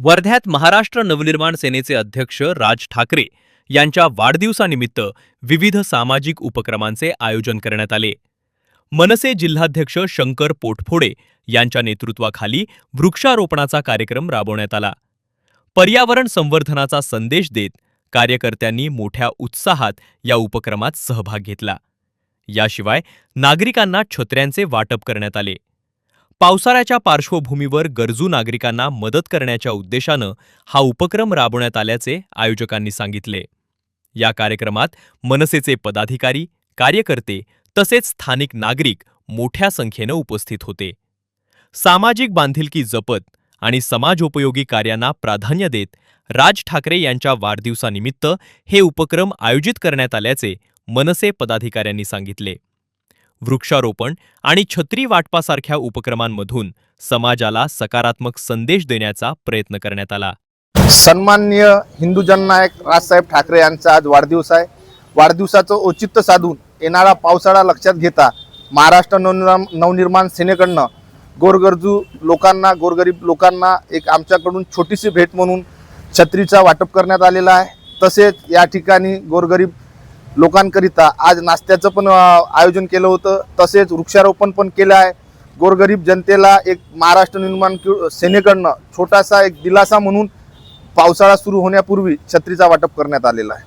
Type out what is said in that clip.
वर्ध्यात महाराष्ट्र नवनिर्माण सेनेचे अध्यक्ष राज ठाकरे यांच्या वाढदिवसानिमित्त विविध सामाजिक उपक्रमांचे आयोजन करण्यात आले. मनसे जिल्हाध्यक्ष शंकर पोटफोडे यांच्या नेतृत्वाखाली वृक्षारोपणाचा कार्यक्रम राबवण्यात आला. पर्यावरण संवर्धनाचा संदेश देत कार्यकर्त्यांनी मोठ्या उत्साहात या उपक्रमात सहभाग घेतला. याशिवाय नागरिकांना छत्र्यांचे वाटप करण्यात आले. पावसाळ्याच्या पार्श्वभूमीवर गरजू नागरिकांना मदत करण्याच्या उद्देशानं हा उपक्रम राबवण्यात आल्याचे आयोजकांनी सांगितले. या कार्यक्रमात मनसेचे पदाधिकारी, कार्यकर्ते तसेच स्थानिक नागरिक मोठ्या संख्येनं उपस्थित होते. सामाजिक बांधिलकी जपत आणि समाजोपयोगी कार्यांना प्राधान्य देत राज ठाकरे यांच्या वाढदिवसानिमित्त हे उपक्रम आयोजित करण्यात आल्याचे मनसे पदाधिकाऱ्यांनी सांगितले. वृक्षारोपण आणि छत्री वाटपासारख्या उपक्रमांमधून समाजाला सकारात्मक संदेश देण्याचा प्रयत्न करण्यात आला. सन्माननीय हिंदू जननायक राजसाहेब ठाकरे यांचा आज वाढदिवस आहे. वाढदिवसाचं औचित्य साधून येणारा पावसाळा लक्षात घेता महाराष्ट्र नवनिर्माण सेनेकडनं गोरगरजू लोकांना, गोरगरीब लोकांना एक आमच्याकडून छोटीशी भेट म्हणून छत्रीचा वाटप करण्यात आलेला आहे. तसेच या ठिकाणी गोरगरीब लोकांकरिता आज नाश्त्याचं पण आयोजन केलं होतं. तसेच वृक्षारोपण पण केलं आहे. गोरगरीब जनतेला एक महाराष्ट्र निर्माण सेनेकडनं छोटासा एक दिलासा म्हणून पावसाळा सुरू होण्यापूर्वी छत्रीचा वाटप करण्यात आलेला आहे.